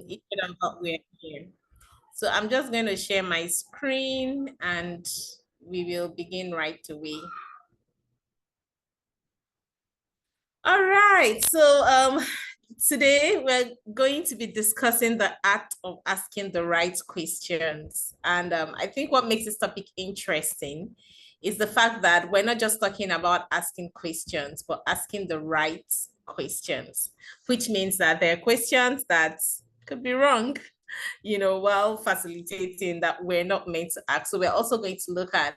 even about we're here. So I'm just going to share my screen and we will begin right away. All right, so today we're going to be discussing the art of asking the right questions. And I think what makes this topic interesting is the fact that we're not just talking about asking questions, but asking the right questions, which means that there are questions that could be wrong, while facilitating that we're not meant to ask. So we're also going to look at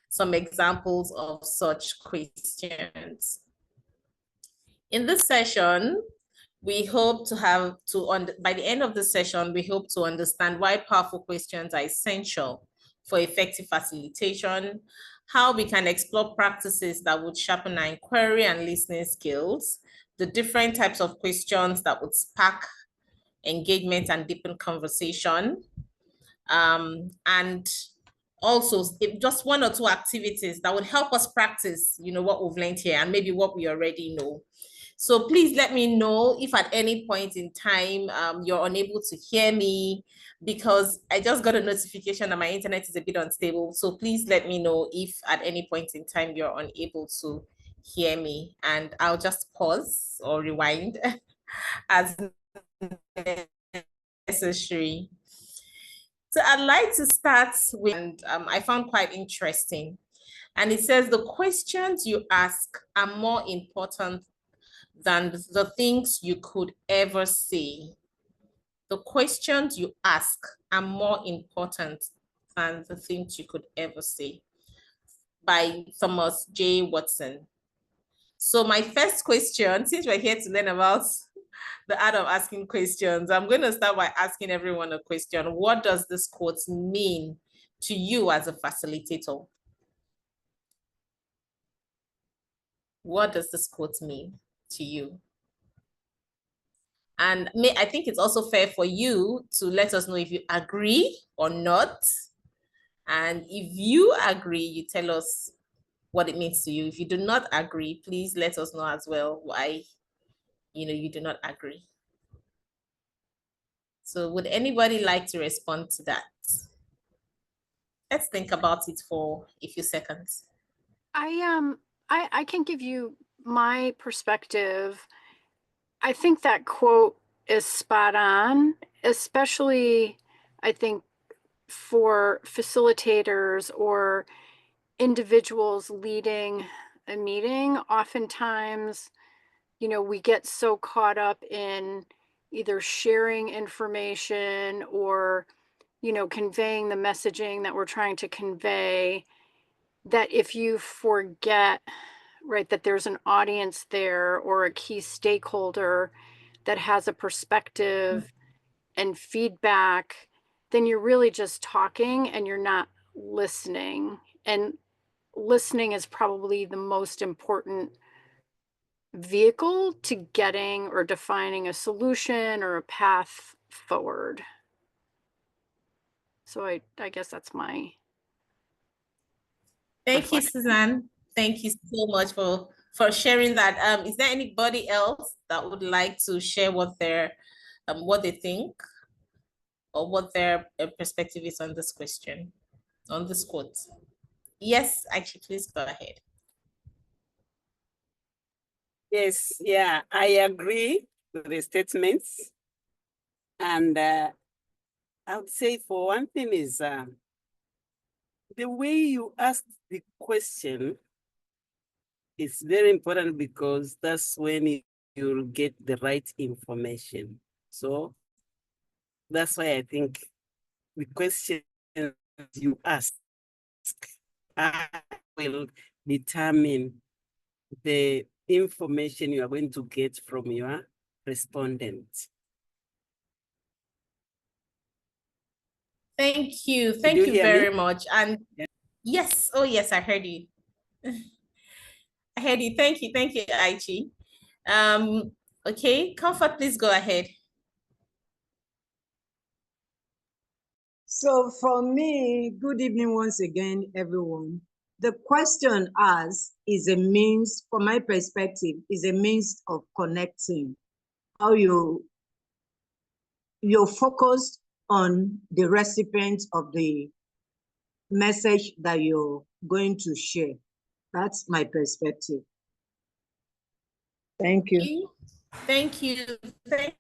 some examples of such questions. In this session, we hope to have by the end of the session, we hope to understand why powerful questions are essential for effective facilitation, how we can explore practices that would sharpen our inquiry and listening skills, the different types of questions that would spark engagement and deepen conversation, and also just one or two activities that would help us practice, what we've learned here and maybe what we already know. So please let me know if at any point in time you're unable to hear me, because I just got a notification that my internet is a bit unstable. So please let me know if at any point in time you're unable to hear me, and I'll just pause or rewind as necessary. So I'd like to start with, and I found quite interesting. And it says the questions you ask are more important than the things you could ever say. The questions you ask are more important than the things you could ever say. By Thomas J. Watson. So my first question, since we're here to learn about the art of asking questions, I'm going to start by asking everyone a question. What does this quote mean to you as a facilitator? What does this quote mean to you? And I think it's also fair for you to let us know if you agree or not. And if you agree, you tell us what it means to you. If you do not agree, please let us know as well why you do not agree. So would anybody like to respond to that? Let's think about it for a few seconds. I can give you my perspective. I think that quote is spot on, especially I think for facilitators or individuals leading a meeting. Oftentimes, we get so caught up in either sharing information or, conveying the messaging that we're trying to convey, that if you forget, right, that there's an audience there or a key stakeholder that has a perspective and feedback, then you're really just talking and you're not listening. And listening is probably the most important vehicle to getting or defining a solution or a path forward. So I guess that's my Thank you, Suzanne. Thank you so much for sharing that. Is there anybody else that would like to share what they think or what their perspective is on this question, on this quote? Yes, actually, please go ahead. Yes, yeah, I agree with the statements. And I would say for one thing is the way you ask the question is very important, because that's when you'll get the right information. So that's why I think the question you ask will determine the information you are going to get from your respondent. Thank you. Thank you very much. And yes, oh yes, I heard you. I heard you. Thank you. Thank you, Aichi. Okay, Comfort, please go ahead. So for me, good evening once again, everyone. The question asked is a means, from my perspective, is a means of connecting. How you you're focused on the recipient of the message that you're going to share. That's my perspective. Thank you. Thank you. Thank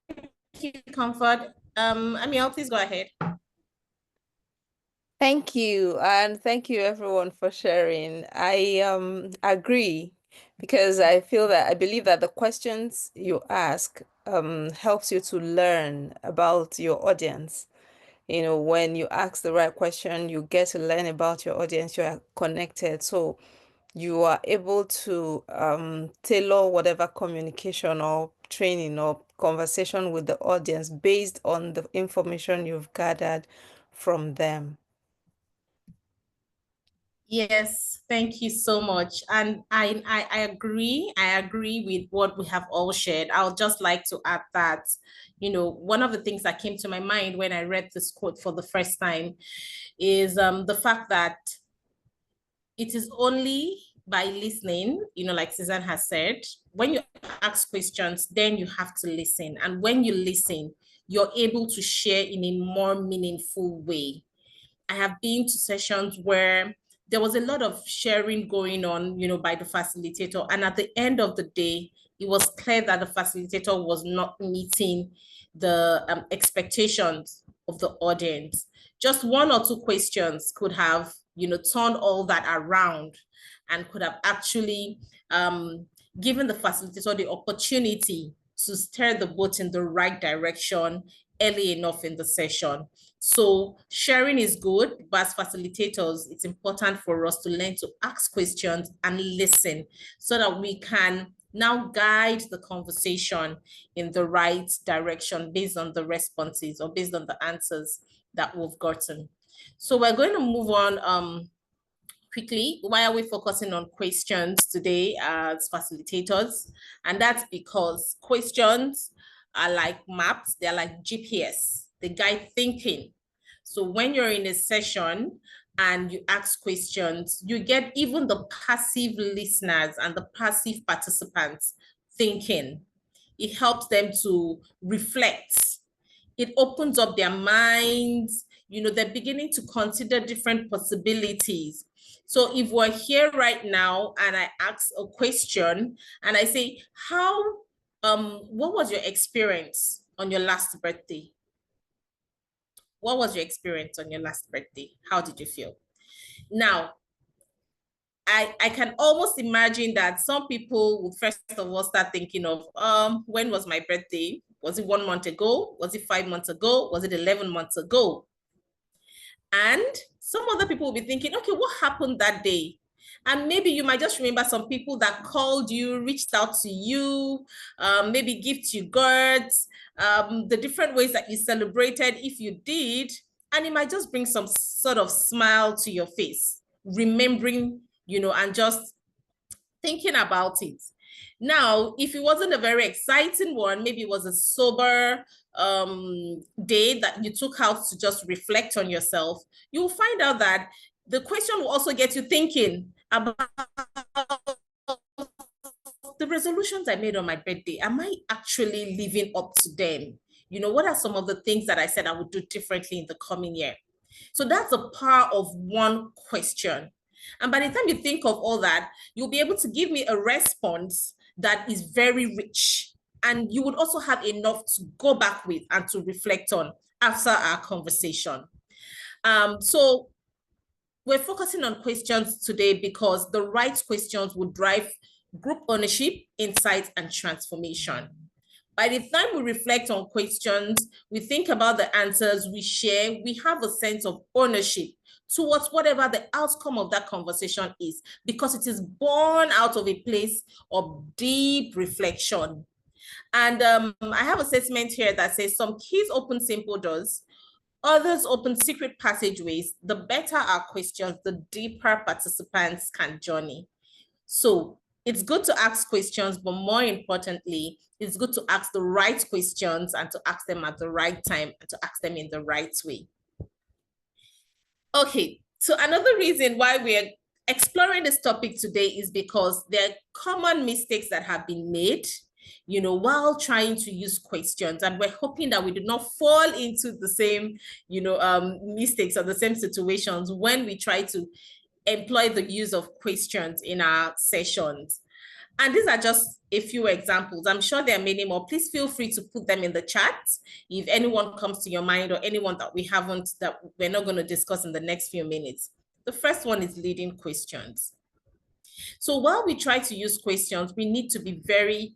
you, Comfort. Amiel, please go ahead. Thank you, and thank you everyone for sharing. I agree, because I believe that the questions you ask helps you to learn about your audience. You know, when you ask the right question, you get to learn about your audience, you are connected. So you are able to tailor whatever communication or training or conversation with the audience based on the information you've gathered from them. Yes, thank you so much. And I agree. I agree with what we have all shared. I would just like to add that, you know, one of the things that came to my mind when I read this quote for the first time is the fact that it is only by listening, you know, like Susan has said, when you ask questions, then you have to listen. And when you listen, you're able to share in a more meaningful way. I have been to sessions where there was a lot of sharing going on, you know, by the facilitator. And at the end of the day, it was clear that the facilitator was not meeting the expectations of the audience. Just one or two questions could have, you know, turned all that around and could have actually given the facilitator the opportunity to steer the boat in the right direction early enough in the session. So sharing is good, but as facilitators, it's important for us to learn to ask questions and listen so that we can now guide the conversation in the right direction based on the responses or based on the answers that we've gotten. So we're going to move on quickly. Why are we focusing on questions today as facilitators? And that's because questions are like maps, they're like GPS, they guide thinking. So when you're in a session and you ask questions, you get even the passive listeners and the passive participants thinking. It helps them to reflect. It opens up their minds. You know, they're beginning to consider different possibilities. So if we're here right now and I ask a question and I say, what was your experience on your last birthday? What was your experience on your last birthday? How did you feel? Now, I can almost imagine that some people would first of all start thinking of, when was my birthday? Was it 1 month ago? Was it 5 months ago? Was it 11 months ago? And some other people will be thinking, okay, what happened that day? And maybe you might just remember some people that called you, reached out to you, maybe gift you goods, the different ways that you celebrated if you did. And it might just bring some sort of smile to your face, remembering, you know, and just thinking about it. Now, if it wasn't a very exciting one, maybe it was a sober day that you took out to just reflect on yourself, you'll find out that the question will also get you thinking about the resolutions I made on my birthday. Am I actually living up to them? You know, what are some of the things that I said I would do differently in the coming year? So that's the power of one question. And by the time you think of all that, you'll be able to give me a response that is very rich. And you would also have enough to go back with and to reflect on after our conversation. So we're focusing on questions today because the right questions will drive group ownership, insight, and transformation. By the time we reflect on questions, we think about the answers we share, we have a sense of ownership towards whatever the outcome of that conversation is, because it is born out of a place of deep reflection. And I have a statement here that says some keys open simple doors, others open secret passageways. The better our questions, the deeper participants can journey. So it's good to ask questions, but more importantly, it's good to ask the right questions and to ask them at the right time and to ask them in the right way. Okay, so another reason why we're exploring this topic today is because there are common mistakes that have been made while trying to use questions. And we're hoping that we do not fall into the same, mistakes or the same situations when we try to employ the use of questions in our sessions. And these are just a few examples. I'm sure there are many more. Please feel free to put them in the chat if anyone comes to your mind, or anyone that we're not going to discuss in the next few minutes. The first one is leading questions. So while we try to use questions, we need to be very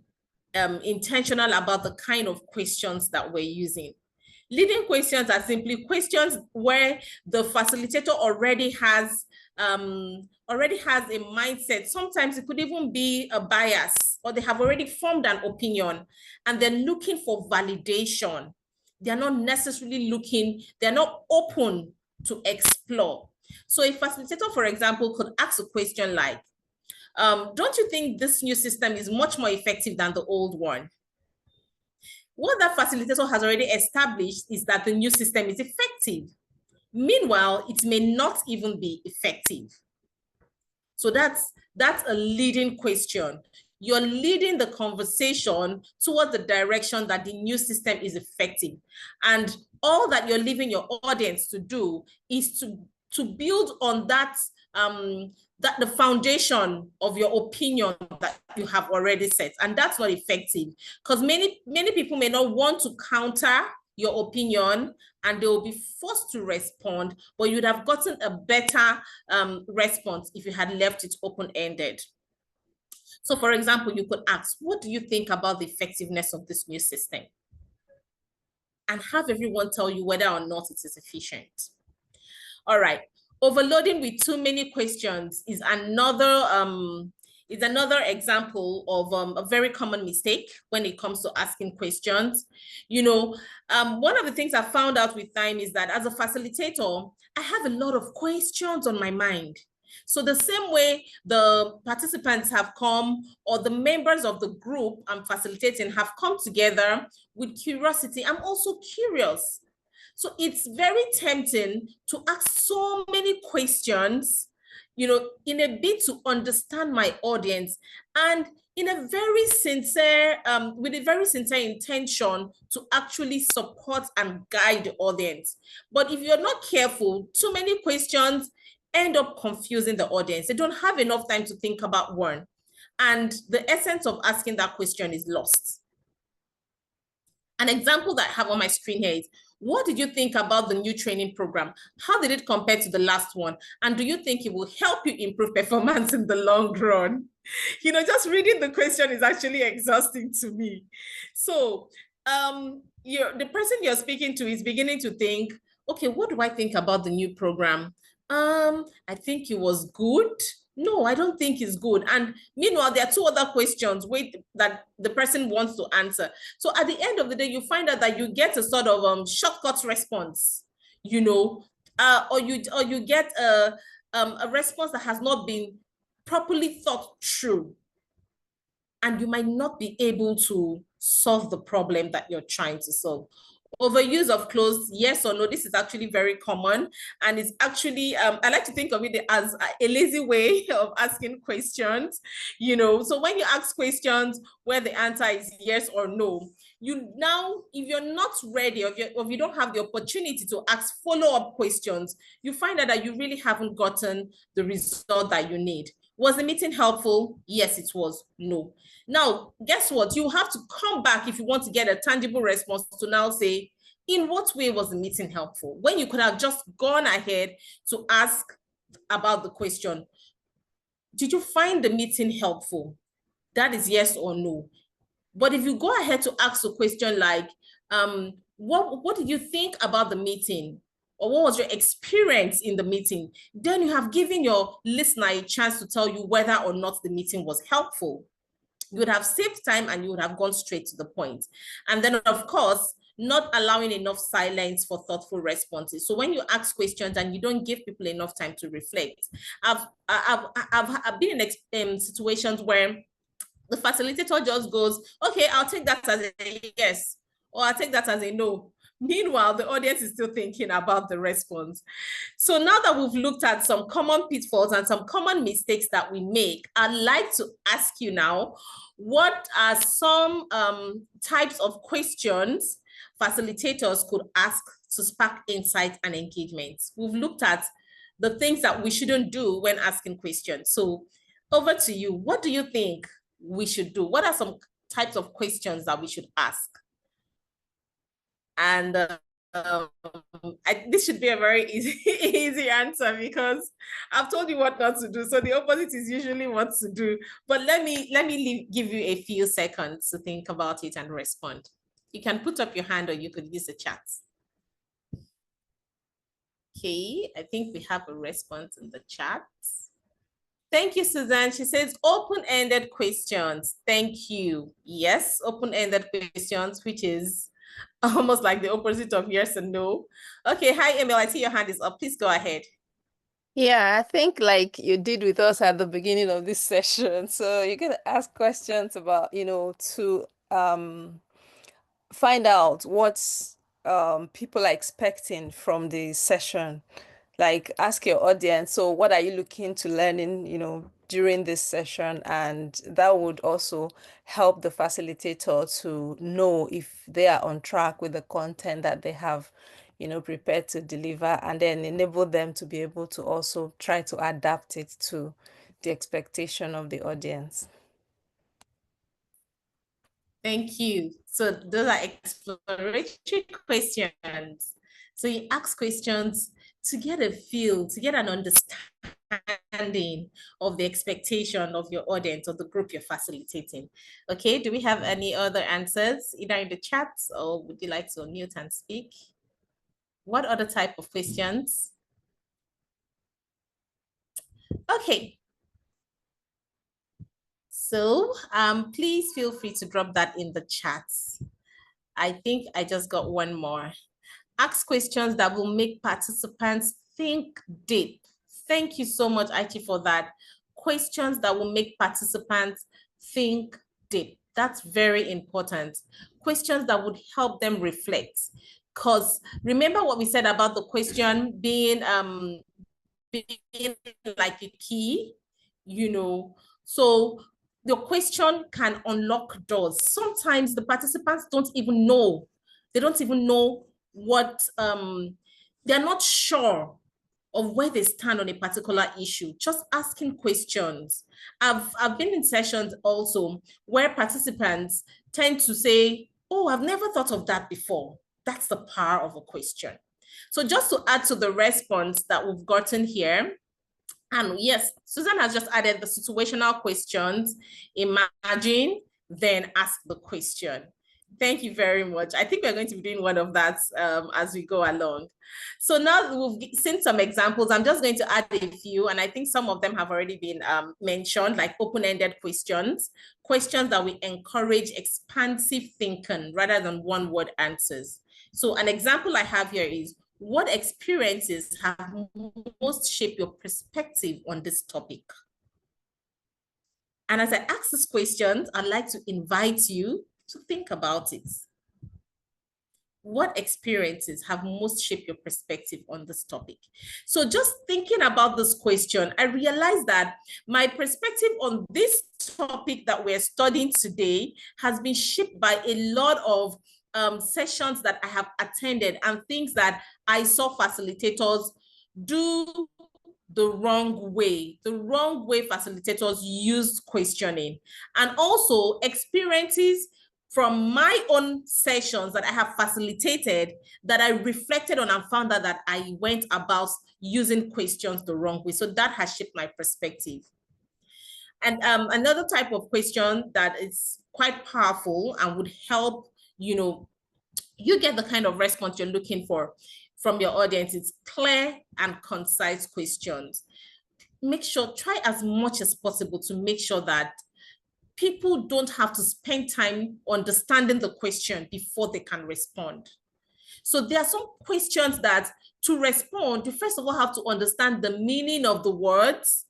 intentional about the kind of questions that we're using. Leading questions are simply questions where the facilitator already has a mindset. Sometimes it could even be a bias, or they have already formed an opinion and they're looking for validation. They're not necessarily they're not open to explore. So a facilitator, for example, could ask a question like, don't you think this new system is much more effective than the old one? What that facilitator has already established is that the new system is effective. Meanwhile, it may not even be effective. So that's a leading question. You're leading the conversation towards the direction that the new system is effective. And all that you're leaving your audience to do is to build on that, the foundation of your opinion that you have already set. And that's not effective, because many people may not want to counter your opinion and they will be forced to respond, but you'd have gotten a better response if you had left it open-ended. So for example, you could ask, what do you think about the effectiveness of this new system? And have everyone tell you whether or not it is efficient. All right. Overloading with too many questions is another example of a very common mistake when it comes to asking questions. One of the things I found out with time is that as a facilitator, I have a lot of questions on my mind. So the same way the participants have come, or the members of the group I'm facilitating have come together with curiosity, I'm also curious. So it's very tempting to ask so many questions, in a bid to understand my audience, and in a very sincere, with a very sincere intention to actually support and guide the audience. But if you're not careful, too many questions end up confusing the audience. They don't have enough time to think about one. And the essence of asking that question is lost. An example that I have on my screen here is, what did you think about the new training program? How did it compare to the last one? And do you think it will help you improve performance in the long run? Just reading the question is actually exhausting to me. So the person you're speaking to is beginning to think, okay, what do I think about the new program? I think it was good. No, I don't think it's good. And meanwhile, there are two other questions that the person wants to answer. So at the end of the day, you find out that you get a sort of shortcut response, or you get a response that has not been properly thought through. And you might not be able to solve the problem that you're trying to solve. Overuse of closed, yes or no, this is actually very common, and it's actually I like to think of it as a lazy way of asking questions. So when you ask questions where the answer is yes or no, if you're not ready, or if you don't have the opportunity to ask follow-up questions, you find out that you really haven't gotten the result that you need. Was the meeting helpful? Yes, it was. No. Now, guess what? You have to come back if you want to get a tangible response to now say, in what way was the meeting helpful? When you could have just gone ahead to ask about the question, did you find the meeting helpful? That is yes or no. But if you go ahead to ask a question like, what did you think about the meeting? Or what was your experience in the meeting? Then you have given your listener a chance to tell you whether or not the meeting was helpful. You would have saved time and you would have gone straight to the point. And then, of course, not allowing enough silence for thoughtful responses. So when you ask questions and you don't give people enough time to reflect, I've been in situations where the facilitator just goes, okay, I'll take that as a yes, or I'll take that as a no. Meanwhile, the audience is still thinking about the response. So now that we've looked at some common pitfalls and some common mistakes that we make, I'd like to ask you now, what are some types of questions facilitators could ask to spark insight and engagement? We've looked at the things that we shouldn't do when asking questions. So over to you. What do you think we should do? What are some types of questions that we should ask? And this should be a very easy answer because I've told you what not to do. So the opposite is usually what to do. But let me give you a few seconds to think about it and respond. You can put up your hand or you could use the chat. Okay, I think we have a response in the chat. Thank you, Suzanne. She says open-ended questions. Thank you. Yes, open-ended questions, which is almost like the opposite of yes and no. Okay, hi, Emil. I see your hand is up. Please go ahead. Yeah, I think like you did with us at the beginning of this session. So you can ask questions about, to find out what people are expecting from the session. Like ask your audience, so what are you looking to learning, during this session? And that would also help the facilitator to know if they are on track with the content that they have, prepared to deliver, and then enable them to be able to also try to adapt it to the expectation of the audience. Thank you. So those are exploratory questions. So you ask questions to get a feel, to get an understanding of the expectation of your audience or the group you're facilitating. Okay, do we have any other answers either in the chat or would you like to unmute and speak? What other type of questions? Okay. So please feel free to drop that in the chat. I think I just got one more. Ask questions that will make participants think deep. Thank you so much, Aichi, for that. Questions that will make participants think deep. That's very important. Questions that would help them reflect. Because remember what we said about the question being like a key, so the question can unlock doors. Sometimes the participants don't even know. They don't even know what, they're not sure of where they stand on a particular issue. Just asking questions. I've been in sessions also where participants tend to say, oh, I've never thought of that before. That's the power of a question. So just to add to the response that we've gotten here, and yes, Susan has just added the situational questions. Imagine, then ask the question. Thank you very much. I think we're going to be doing one of that as we go along. So now we've seen some examples. I'm just going to add a few, and I think some of them have already been mentioned, like open-ended questions, questions that we encourage expansive thinking rather than one-word answers. So an example I have here is, what experiences have most shaped your perspective on this topic? And as I ask these questions, I'd like to invite you to think about it. What experiences have most shaped your perspective on this topic? So just thinking about this question, I realized that my perspective on this topic that we're studying today has been shaped by a lot of sessions that I have attended and things that I saw facilitators do the wrong way facilitators use questioning, and also experiences from my own sessions that I have facilitated that I reflected on and found out that I went about using questions the wrong way. So that has shaped my perspective. And another type of question that is quite powerful and would help, you get the kind of response you're looking for from your audience. It's clear and concise questions. Try as much as possible to make sure that people don't have to spend time understanding the question before they can respond. So there are some questions that to respond, you first of all have to understand the meaning of the words.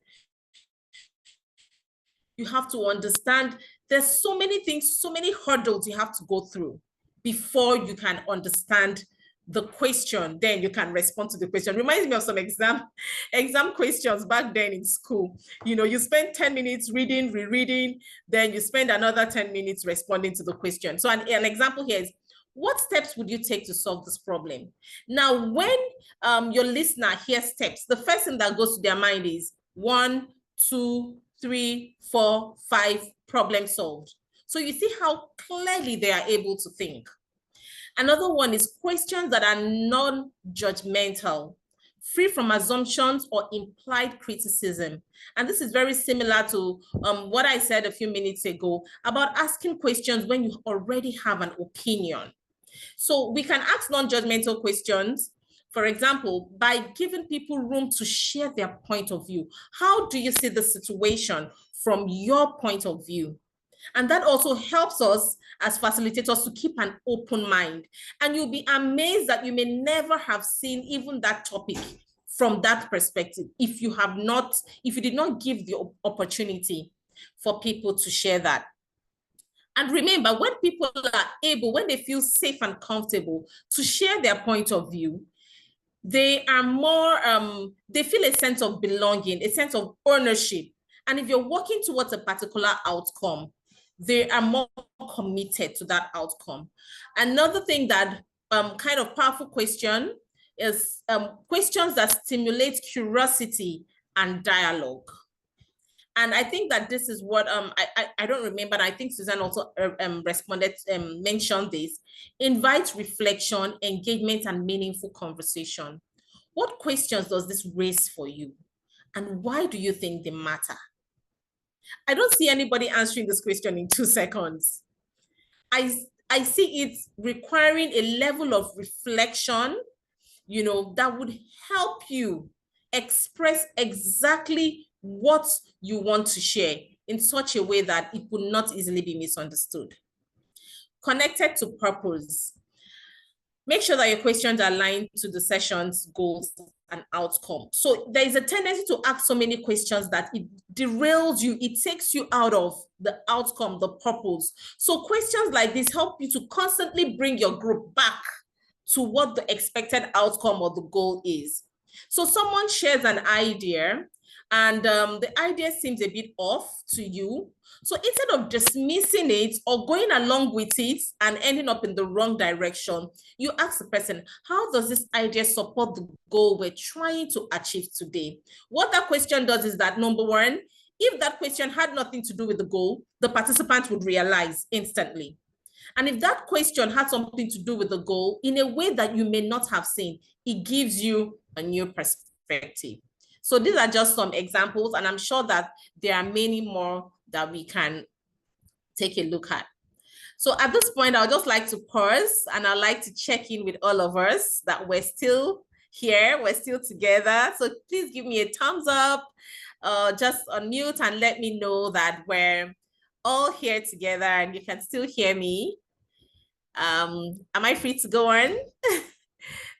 You have to understand there's so many things, so many hurdles you have to go through before you can understand the question, then you can respond to the question. Reminds me of some exam questions back then in school. You know, you spend 10 minutes reading, rereading, then you spend another 10 minutes responding to the question. So an example here is, what steps would you take to solve this problem? Now, when your listener hears steps, the first thing that goes to their mind is 1, 2, 3, 4, 5, problem solved. So you see how clearly they are able to think. Another one is questions that are non-judgmental, free from assumptions or implied criticism. And this is very similar to what I said a few minutes ago about asking questions when you already have an opinion. So we can ask non-judgmental questions, for example, by giving people room to share their point of view. How do you see the situation from your point of view? And that also helps us as facilitators to keep an open mind. And you'll be amazed that you may never have seen even that topic from that perspective if you did not give the opportunity for people to share that. And remember, when people are able, when they feel safe and comfortable to share their point of view, they are more, they feel a sense of belonging, a sense of ownership. And if you're working towards a particular outcome, they are more committed to that outcome. Another thing that kind of powerful question is questions that stimulate curiosity and dialogue. And I think that this is what I don't remember. And I think Suzanne also mentioned this. Invite reflection, engagement, and meaningful conversation. What questions does this raise for you? And why do you think they matter? I don't see anybody answering this question in 2 seconds. I see it requiring a level of reflection, you know, that would help you express exactly what you want to share in such a way that it will not easily be misunderstood. Connected to purpose. Make sure that your questions are aligned to the session's goals and outcome. So there is a tendency to ask so many questions that it derails you. It takes you out of the outcome, the purpose. So questions like this help you to constantly bring your group back to what the expected outcome or the goal is. So someone shares an idea and the idea seems a bit off to you. So instead of dismissing it or going along with it and ending up in the wrong direction, you ask the person, how does this idea support the goal we're trying to achieve today? What that question does is that, number one, if that question had nothing to do with the goal, the participant would realize instantly. And if that question had something to do with the goal in a way that you may not have seen, it gives you a new perspective. So these are just some examples, and I'm sure that there are many more that we can take a look at. So at this point, I'd just like to pause and I'd like to check in with all of us that we're still here, we're still together. So please give me a thumbs up, just unmute and let me know that we're all here together and you can still hear me. Am I free to go on?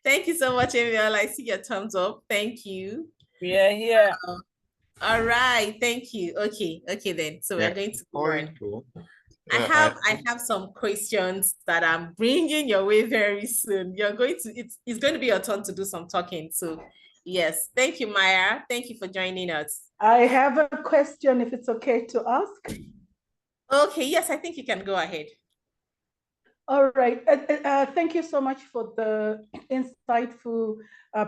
Thank you so much, Emil. I see your thumbs up. Thank you. Yeah, yeah. All right, thank you. Okay then. So we're going to go on. Cool. I have some questions that I'm bringing your way very soon. It's going to be your turn to do some talking. So yes, thank you, Maya. Thank you for joining us. I have a question, if it's okay to ask. Okay, yes, I think you can go ahead. All right. Thank you so much for the insightful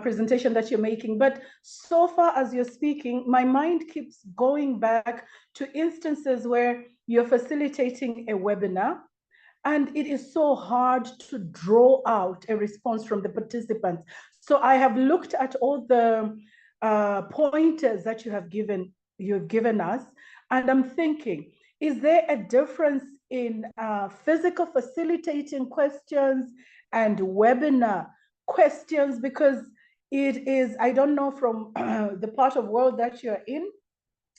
presentation that you're making. But so far as you're speaking, my mind keeps going back to instances where you're facilitating a webinar, and it is so hard to draw out a response from the participants. So I have looked at all the pointers that you've given us, and I'm thinking, is there a difference in physical facilitating questions and webinar questions? Because it is, I don't know from the part of world that you're in,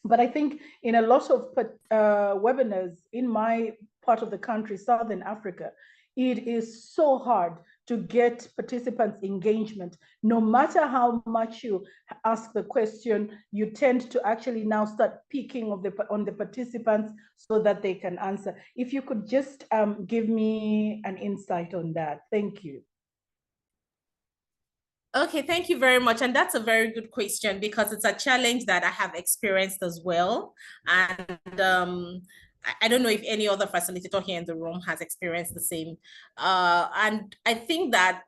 but I think in a lot of webinars in my part of the country, Southern Africa, it is so hard to get participants' engagement. No matter how much you ask the question, you tend to actually now start picking on the participants so that they can answer. If you could just give me an insight on that. Thank you. Okay, thank you very much. And that's a very good question because it's a challenge that I have experienced as well. And I don't know if any other facilitator here in the room has experienced the same. And I think that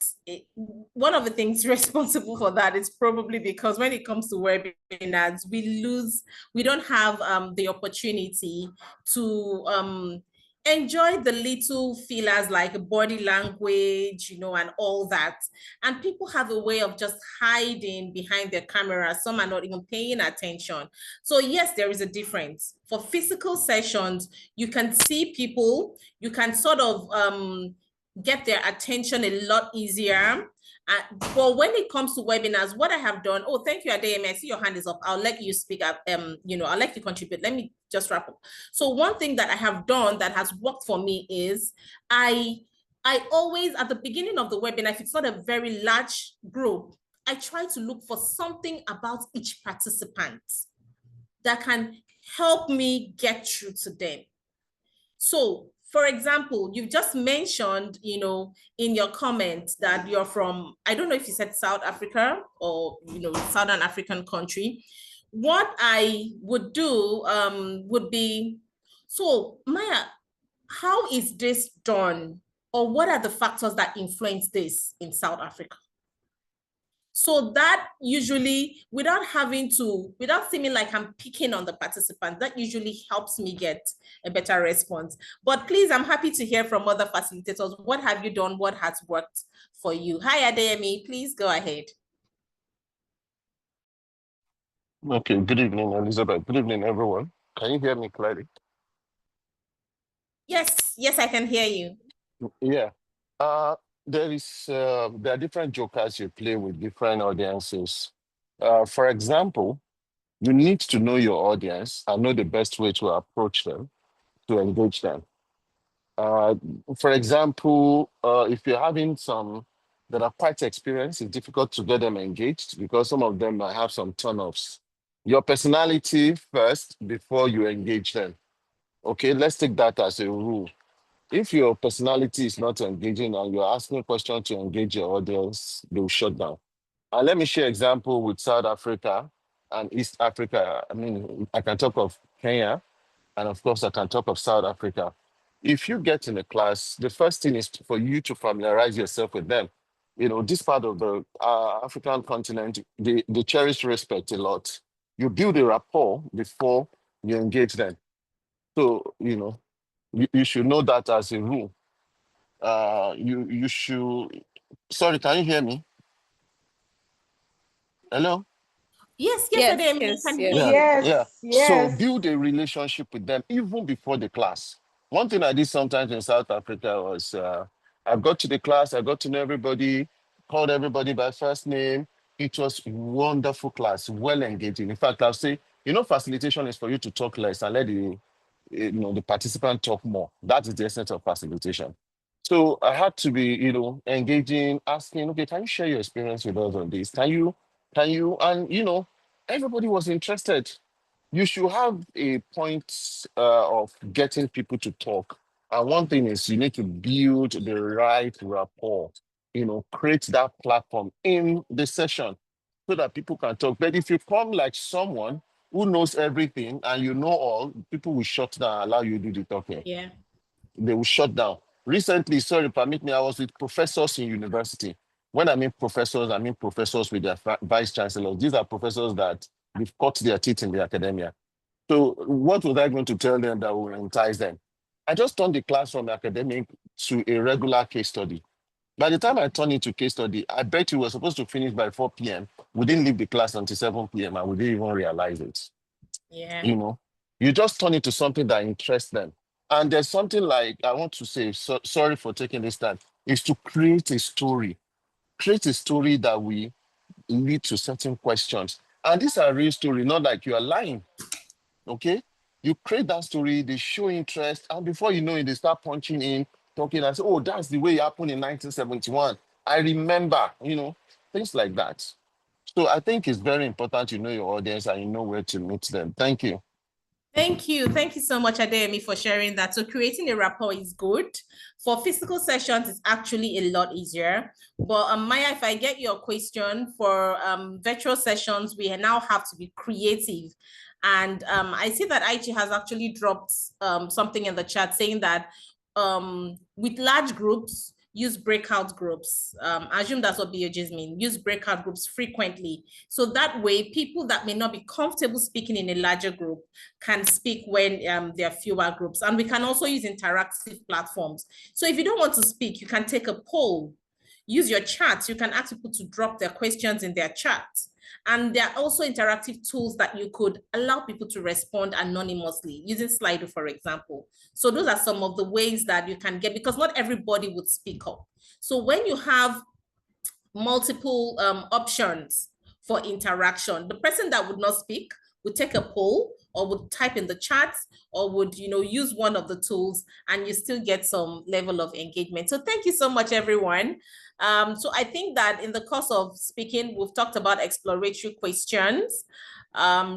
one of the things responsible for that is probably because when it comes to webinars, we don't have the opportunity to enjoy the little feelers like body language, and all that. And people have a way of just hiding behind their camera. Some are not even paying attention. So yes, there is a difference. For physical sessions, you can see people, you can sort of get their attention a lot easier. But when it comes to webinars, what I have done, oh, thank you, Adeyemi. I see your hand is up. I'll let you speak up. I'll let you contribute. Let me just wrap up. So one thing that I have done that has worked for me is I always, at the beginning of the webinar, if it's not a very large group, I try to look for something about each participant that can help me get through to them. So, for example, you've just mentioned, in your comment that you're from, I don't know if you said South Africa or, Southern African country. What I would do would be, so Maya, how is this done? Or what are the factors that influence this in South Africa? So that usually, without seeming like I'm picking on the participant, that usually helps me get a better response. But please, I'm happy to hear from other facilitators. What have you done? What has worked for you? Hi, Adeyemi, please go ahead. Okay, good evening, Elizabeth. Good evening, everyone. Can you hear me clearly? Yes, I can hear you. Yeah. There are different jokers you play with different audiences. For example, you need to know your audience and know the best way to approach them, to engage them. For example, if you're having some that are quite experienced, it's difficult to get them engaged because some of them might have some turn-offs. Your personality first before you engage them. Okay, let's take that as a rule. If your personality is not engaging and you're asking questions to engage your audience, they'll shut down. And let me share example with South Africa and East Africa. I mean, I can talk of Kenya, and of course, I can talk of South Africa. If you get in a class, the first thing is for you to familiarize yourself with them. This part of the African continent, they cherish respect a lot. You build a rapport before you engage them. So, you should know that as a rule. You should, sorry, can you hear me? Hello? Yes, Yes, Adeyemi, yes, I can yes. hear Yeah, you. yeah. Yes. So build a relationship with them even before the class. One thing I did sometimes in South Africa was I got to the class, I got to know everybody, called everybody by first name. It was wonderful class, well engaging. In fact, I'll say, facilitation is for you to talk less and let the participant talk more. That is the essence of facilitation. So I had to be, engaging, asking, okay, can you share your experience with us on this? Can you, and everybody was interested. You should have a point of getting people to talk. And one thing is you need to build the right rapport, create that platform in the session so that people can talk. But if you come like someone who knows everything and you know all, people will shut down, allow you to do the talking. Yeah. They will shut down. Recently, sorry, permit me, I was with professors in university. When I mean professors with their vice chancellors. These are professors that they've cut their teeth in the academia. So what was I going to tell them that will entice them? I just turned the class from academic to a regular case study. By the time I turned into case study, I bet you were supposed to finish by 4 p.m. We didn't leave the class until 7 p.m. and we didn't even realize it. Yeah. You just turn it to something that interests them. And there's something like, I want to say, sorry for taking this time, is to create a story. Create a story that will lead to certain questions. And these are real stories, not like you are lying. Okay? You create that story, they show interest, and before you know it, they start punching in, talking and say, oh, that's the way it happened in 1971. I remember, things like that. So I think it's very important you know your audience and you know where to meet them. Thank you. Thank you. Thank you so much, Adeyemi, for sharing that. So creating a rapport is good. For physical sessions, it's actually a lot easier. But Maya, if I get your question, for virtual sessions, we now have to be creative. And I see that Aichi has actually dropped something in the chat saying that with large groups, use breakout groups. I assume that's what BOJs mean. Use breakout groups frequently. So that way, people that may not be comfortable speaking in a larger group can speak when there are fewer groups. And we can also use interactive platforms. So if you don't want to speak, you can take a poll. Use your chat. You can ask people to drop their questions in their chat. And there are also interactive tools that you could allow people to respond anonymously, using Slido, for example. So those are some of the ways that you can get, because not everybody would speak up. So when you have multiple options for interaction, the person that would not speak would take a poll or would type in the chat or would, use one of the tools, and you still get some level of engagement. So thank you so much, everyone. So I think that in the course of speaking, we've talked about exploratory questions,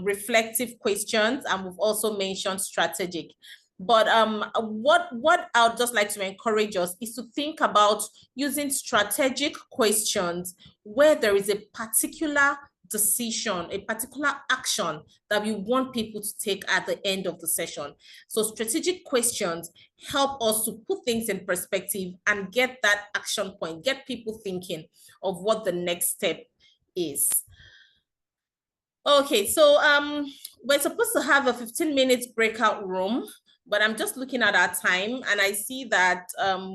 reflective questions, and we've also mentioned strategic. But what I would just like to encourage us is to think about using strategic questions where there is a particular decision, a particular action that we want people to take at the end of the session. So strategic questions help us to put things in perspective and get that action point, get people thinking of what the next step is. Okay, so we're supposed to have a 15-minute breakout room, but I'm just looking at our time and I see that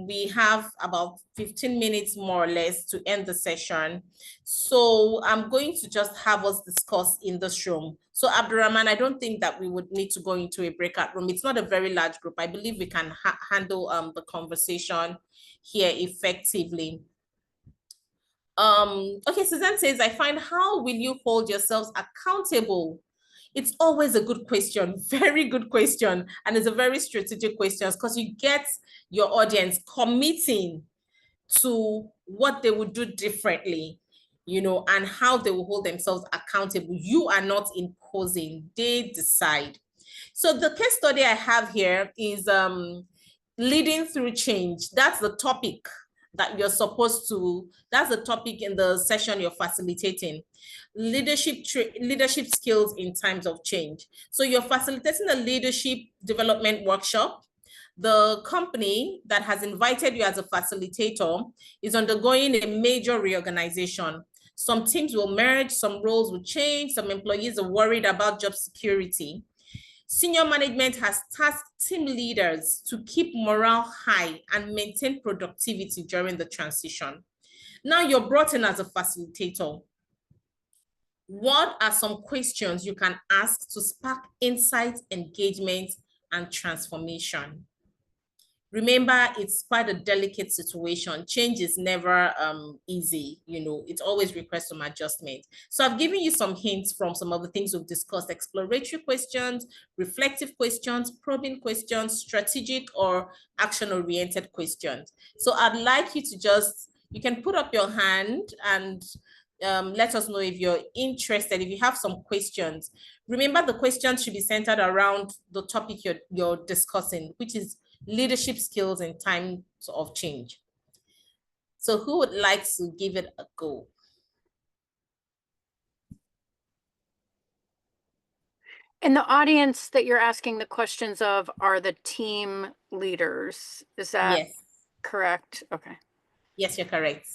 we have about 15 minutes more or less to end the session. So I'm going to just have us discuss in this room. So Abdurrahman, I don't think that we would need to go into a breakout room. It's not a very large group. I believe we can handle the conversation here effectively. Okay, Suzanne says, I find, how will you hold yourselves accountable? It's always a good question, very good question. And it's a very strategic question because you get your audience committing to what they would do differently, and how they will hold themselves accountable. You are not imposing, they decide. So the case study I have here is leading through change. That's the topic that you're supposed to, that's the topic in the session you're facilitating. Leadership skills in times of change. So you're facilitating a leadership development workshop. The company that has invited you as a facilitator is undergoing a major reorganization. Some teams will merge, some roles will change, some employees are worried about job security. Senior management has tasked team leaders to keep morale high and maintain productivity during the transition. Now you're brought in as a facilitator. What are some questions you can ask to spark insight, engagement, and transformation? Remember, it's quite a delicate situation. Change is never easy, it always requires some adjustment. So I've given you some hints from some of the things we've discussed: exploratory questions, reflective questions, probing questions, strategic or action-oriented questions. So I'd like you to you can put up your hand and let us know if you're interested, if you have some questions. Remember, the questions should be centered around the topic you're discussing, which is leadership skills in times of change. So who would like to give it a go? And the audience that you're asking the questions of are the team leaders. Is that correct? Okay. Yes, you're correct.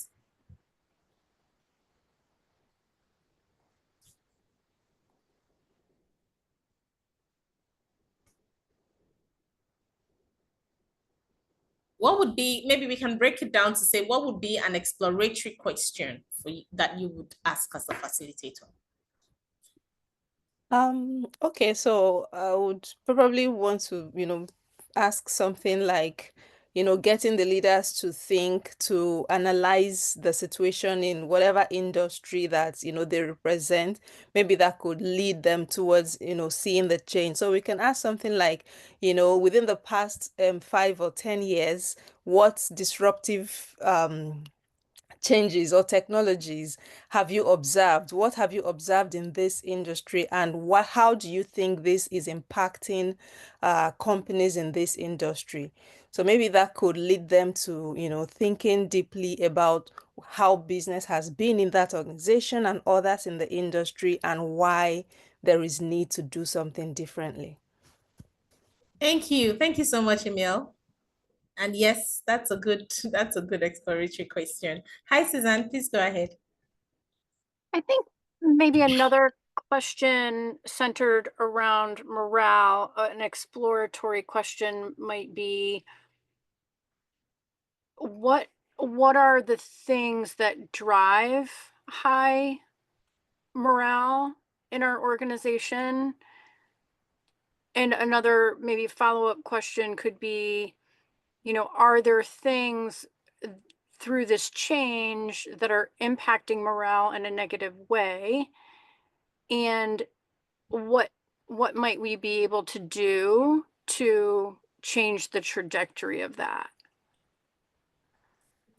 What would be, maybe we can break it down to say, what would be an exploratory question for you that you would ask as a facilitator? Okay, so I would probably want to, ask something like, getting the leaders to think, to analyze the situation in whatever industry that, they represent. Maybe that could lead them towards, seeing the change. So we can ask something like, within the past 5 or 10 years, what disruptive changes or technologies have you observed? What have you observed in this industry, and how do you think this is impacting companies in this industry? So maybe that could lead them to, thinking deeply about how business has been in that organization and others in the industry, and why there is need to do something differently. Thank you. Thank you so much, Emil. And yes, that's a good exploratory question. Hi, Suzanne, please go ahead. I think maybe another question centered around morale, an exploratory question might be, what are the things that drive high morale in our organization? And another maybe follow-up question could be, are there things through this change that are impacting morale in a negative way? And what might we be able to do to change the trajectory of that?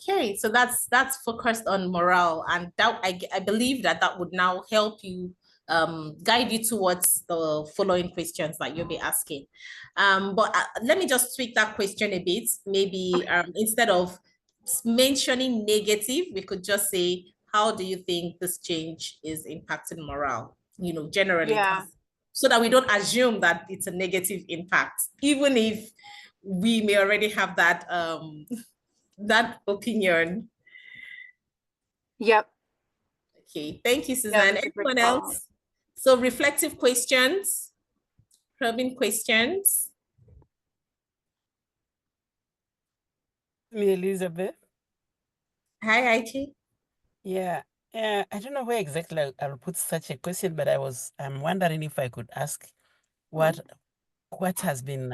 Okay, so that's focused on morale, and that I believe that would now help you guide you towards the following questions that you'll be asking. But let me just tweak that question a bit. Maybe instead of mentioning negative, we could just say, how do you think this change is impacting morale? Generally, Yeah. so that we don't assume that it's a negative impact, even if we may already have that that opinion. Yep. Okay, thank you, Suzanne. Yeah, Anyone else? So reflective questions, probing questions. Me, Elizabeth. Hi, Aichi. Yeah, I don't know where exactly I'll put such a question, but I'm wondering if I could ask what has been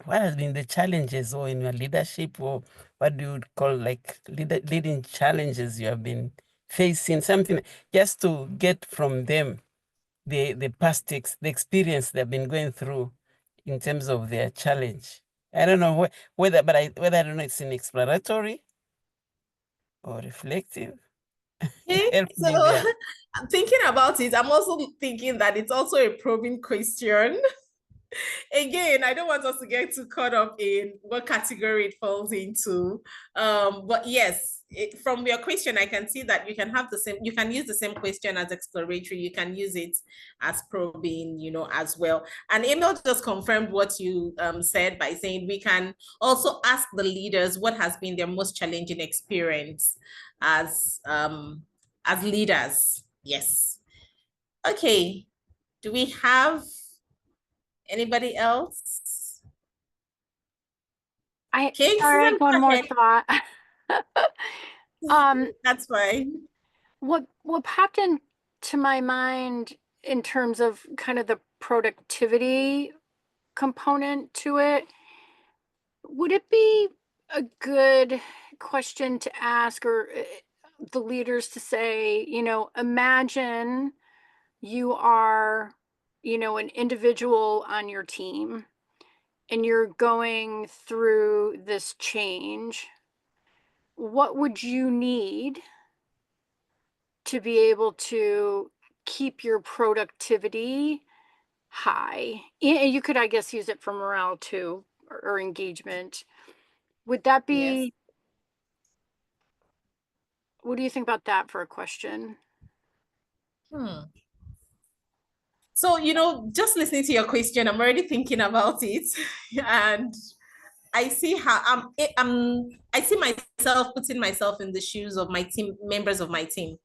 what has been the challenges, or in your leadership, or what do you call like leading challenges you have been facing, something just to get from them the the experience they've been going through in terms of their challenge. I don't know whether I don't know it's an exploratory or reflective. Okay, Help so me there. I'm thinking about it. I'm also thinking that it's also a probing question. Again, I don't want us to get too caught up in what category it falls into. But yes, from your question, I can see that you can use the same question as exploratory. You can use it as probing, as well. And Emil just confirmed what you said by saying we can also ask the leaders what has been their most challenging experience as leaders. Yes. Okay. Do we have anybody else? Sorry, one more thought. That's fine. What popped into my mind in terms of kind of the productivity component to it, would it be a good question to ask, or the leaders to say, imagine you are, an individual on your team and you're going through this change. What would you need to be able to keep your productivity high? And you could, I guess, use it for morale too, or engagement. Would that be, Yes. What do you think about that for a question? So, just listening to your question, I'm already thinking about it. And I see how I see myself putting myself in the shoes of my team, members of my team.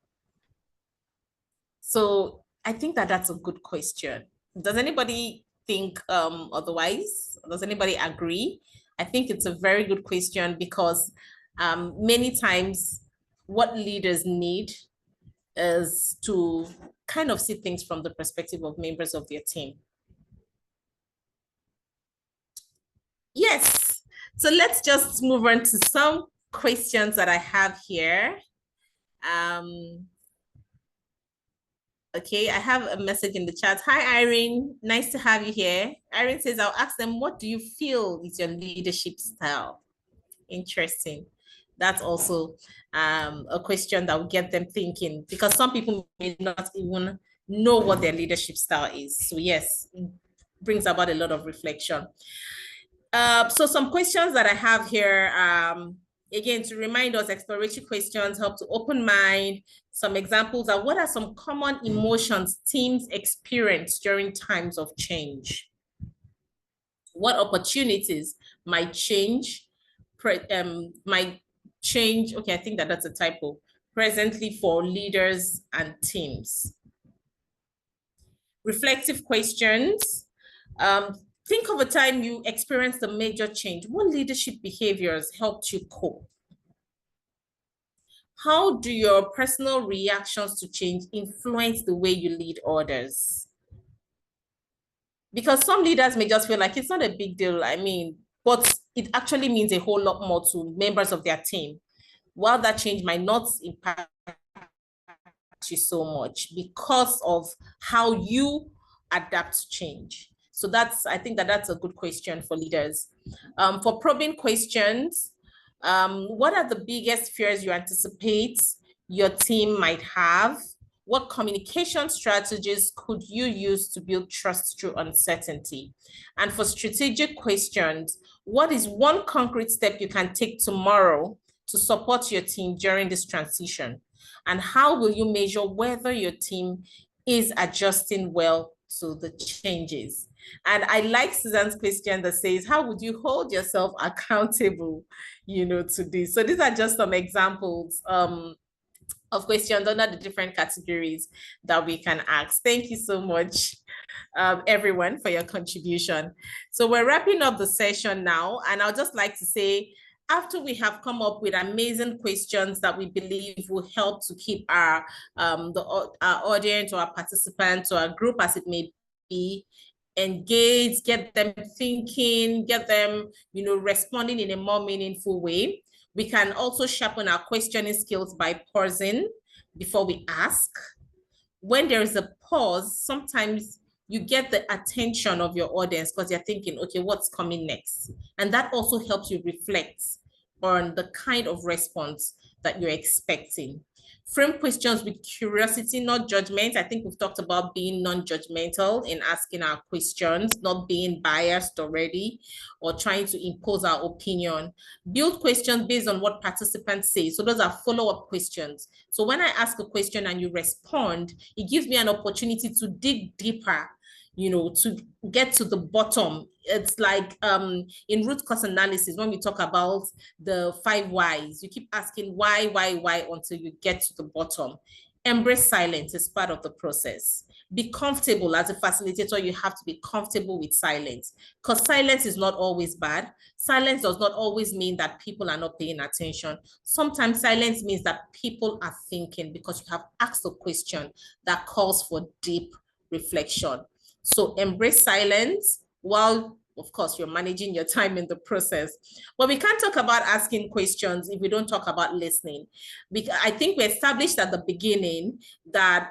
So I think that that's a good question. Does anybody think otherwise? Does anybody agree? I think it's a very good question, because many times what leaders need is to kind of see things from the perspective of members of their team. Yes. So let's just move on to some questions that I have here. Okay, I have a message in the chat. Hi, Irene. Nice to have you here. Irene says, I'll ask them, what do you feel is your leadership style? Interesting. That's also a question that will get them thinking, because some people may not even know what their leadership style is. So yes, it brings about a lot of reflection. So some questions that I have here, again, to remind us, exploratory questions help to open mind. Some examples are, what are some common emotions teams experience during times of change? What opportunities might change, okay, I think that's a typo, presently for leaders and teams? Reflective questions. Think of a time you experienced a major change. What leadership behaviors helped you cope? How do your personal reactions to change influence the way you lead others? Because some leaders may just feel like it's not a big deal, I mean, but it actually means a whole lot more to members of their team. While that change might not impact you so much because of how you adapt to change. So I think that's a good question for leaders. For probing questions, what are the biggest fears you anticipate your team might have? What communication strategies could you use to build trust through uncertainty? And for strategic questions, what is one concrete step you can take tomorrow to support your team during this transition? And how will you measure whether your team is adjusting well to the changes? And I like Suzanne's question that says, how would you hold yourself accountable, to this? So these are just some examples of questions under the different categories that we can ask. Thank you so much, everyone, for your contribution. So we're wrapping up the session now, and I'll just like to say, after we have come up with amazing questions that we believe will help to keep our audience or our participants or our group, as it may be, engaged, get them thinking, get them, responding in a more meaningful way, we can also sharpen our questioning skills by pausing before we ask. When there is a pause, sometimes you get the attention of your audience because you're thinking, okay, what's coming next? And that also helps you reflect on the kind of response that you're expecting. Frame questions with curiosity, not judgment. I think we've talked about being non-judgmental in asking our questions, not being biased already or trying to impose our opinion. Build questions based on what participants say. So those are follow-up questions. So when I ask a question and you respond, it gives me an opportunity to dig deeper, to get to the bottom. It's like in root cause analysis, when we talk about the 5 whys, you keep asking why until you get to the bottom. Embrace silence as part of the process. Be comfortable. As a facilitator, you have to be comfortable with silence, because silence is not always bad. Silence does not always mean that people are not paying attention. Sometimes silence means that people are thinking because you have asked a question that calls for deep reflection. So embrace silence while, of course, you're managing your time in the process. But we can't talk about asking questions if we don't talk about listening. I think we established at the beginning that,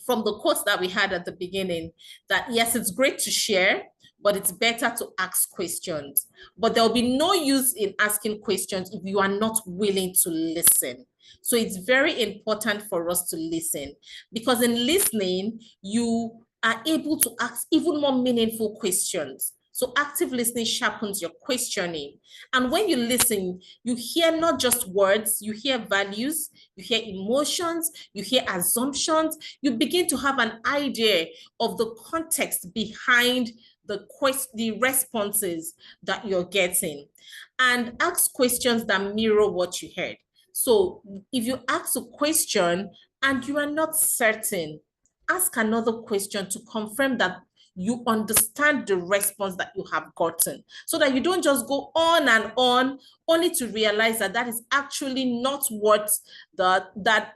from the quotes that we had at the beginning, that yes, it's great to share, but it's better to ask questions. But there'll be no use in asking questions if you are not willing to listen. So it's very important for us to listen, because in listening, you are able to ask even more meaningful questions. So active listening sharpens your questioning. And when you listen, you hear not just words, you hear values, you hear emotions, you hear assumptions. You begin to have an idea of the context behind the responses that you're getting. And ask questions that mirror what you heard. So if you ask a question and you are not certain, ask another question to confirm that you understand the response that you have gotten, so that you don't just go on and on only to realize that that is actually not what that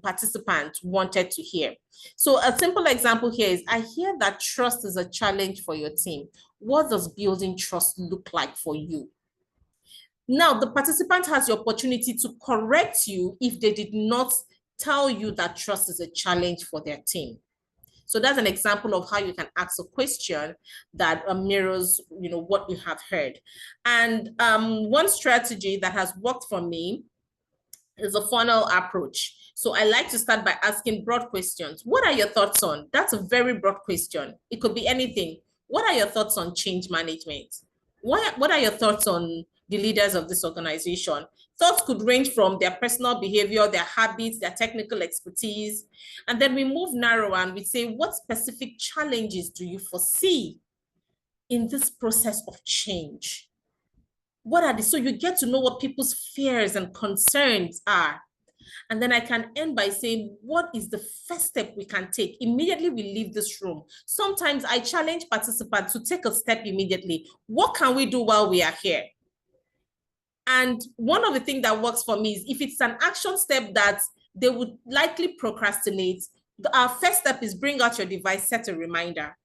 participant wanted to hear. So a simple example here is, I hear that trust is a challenge for your team. What does building trust look like for you? Now, the participant has the opportunity to correct you if they did not tell you that trust is a challenge for their team. So that's an example of how you can ask a question that mirrors, what you have heard. And one strategy that has worked for me is a funnel approach. So I like to start by asking broad questions. What are your thoughts on? That's a very broad question. It could be anything. What are your thoughts on change management? What are your thoughts on the leaders of this organization? Thoughts could range from their personal behavior, their habits, their technical expertise. And then we move narrower and we say, what specific challenges do you foresee in this process of change? What are so you get to know what people's fears and concerns are. And then I can end by saying, what is the first step we can take? Immediately we leave this room. Sometimes I challenge participants to take a step immediately. What can we do while we are here? And one of the things that works for me is if it's an action step that they would likely procrastinate, our first step is bring out your device, set a reminder,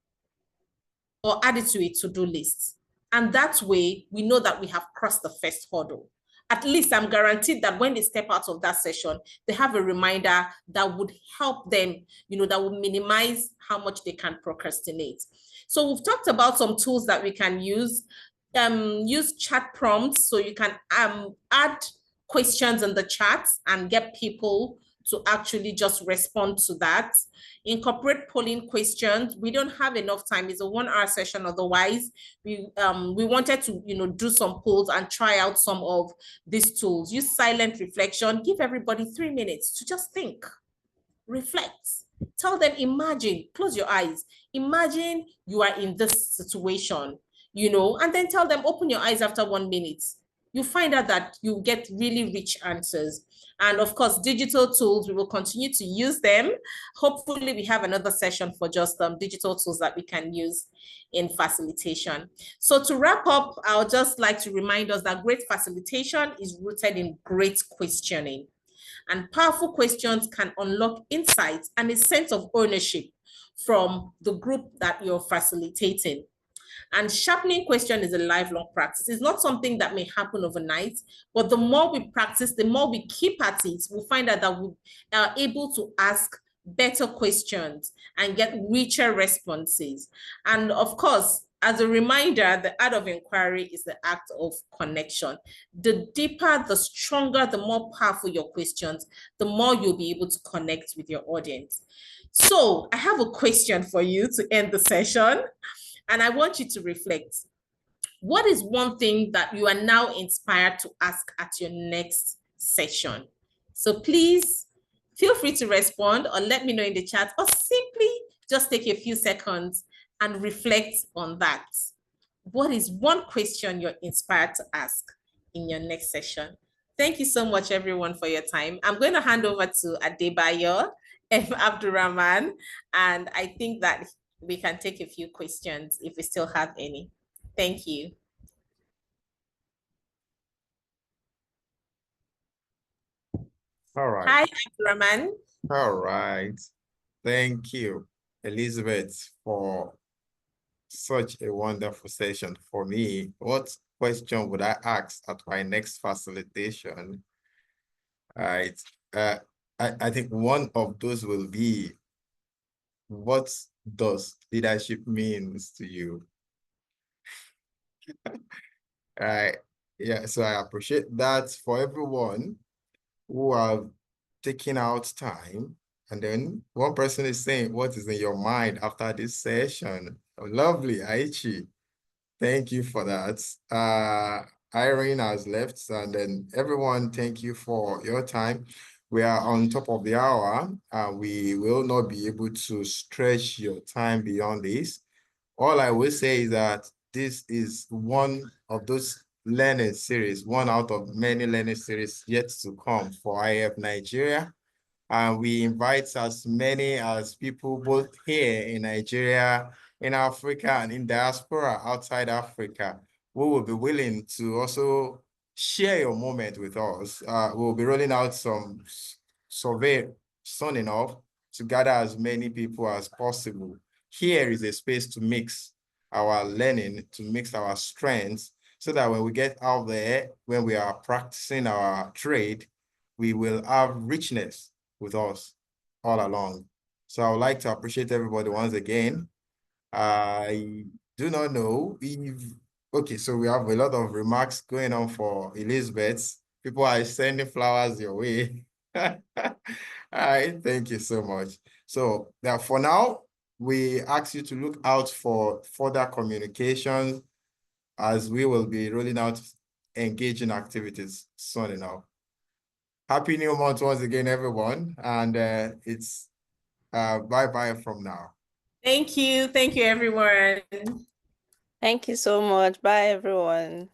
or add it to a to-do list. And that way, we know that we have crossed the first hurdle. At least I'm guaranteed that when they step out of that session, they have a reminder that would help them, that will minimize how much they can procrastinate. So we've talked about some tools that we can use. Use chat prompts, so you can add questions in the chat and get people to actually just respond to that. Incorporate polling questions. We don't have enough time. It's a 1-hour session. Otherwise, we wanted to do some polls and try out some of these tools. Use silent reflection. Give everybody 3 minutes to just think, reflect. Tell them, imagine, close your eyes. Imagine you are in this situation, and then tell them, open your eyes after 1 minute. You find out that you get really rich answers. And of course, digital tools, we will continue to use them. Hopefully we have another session for just digital tools that we can use in facilitation. So to wrap up, I would just like to remind us that great facilitation is rooted in great questioning. And powerful questions can unlock insights and a sense of ownership from the group that you're facilitating. And sharpening question is a lifelong practice. It's not something that may happen overnight, but the more we practice, the more we keep at it, we'll find out that we are able to ask better questions and get richer responses. And of course, as a reminder, the art of inquiry is the act of connection. The deeper, the stronger, the more powerful your questions, the more you'll be able to connect with your audience. So I have a question for you to end the session. And I want you to reflect. What is one thing that you are now inspired to ask at your next session? So please feel free to respond or let me know in the chat, or simply just take a few seconds and reflect on that. What is one question you're inspired to ask in your next session? Thank you so much, everyone, for your time. I'm going to hand over to Adebayo Abdurrahman, and I think that we can take a few questions if we still have any. Thank you. All right. Hi, Abdurrahman. All right. Thank you, Elizabeth, for such a wonderful session. For me, what question would I ask at my next facilitation? All right. I think one of those will be, what does leadership means to you? Right. Yeah, so I appreciate that for everyone who have taken out time. And then one person is saying, what is in your mind after this session? Oh, lovely, Aichi. Thank you for that. Irene has left, and then everyone, thank you for your time. We are on top of the hour. We will not be able to stretch your time beyond this. All I will say is that this is one of those learning series, one out of many learning series yet to come for IAF Nigeria. And we invite as many as people both here in Nigeria, in Africa, and in diaspora outside Africa, who will be willing to also share your moment with us. We'll be rolling out some survey soon enough to gather as many people as possible. Here is a space to mix our learning, to mix our strengths, so that when we get out there, when we are practicing our trade, we will have richness with us all along. So I would like to appreciate everybody once again. I do not know if, okay, so we have a lot of remarks going on for Elizabeth. People are sending flowers your way. All right, thank you so much. So for now, we ask you to look out for further communication as we will be rolling out engaging activities soon enough. Happy New Month once again, everyone. And it's bye-bye from now. Thank you. Thank you, everyone. Thank you so much. Bye, everyone.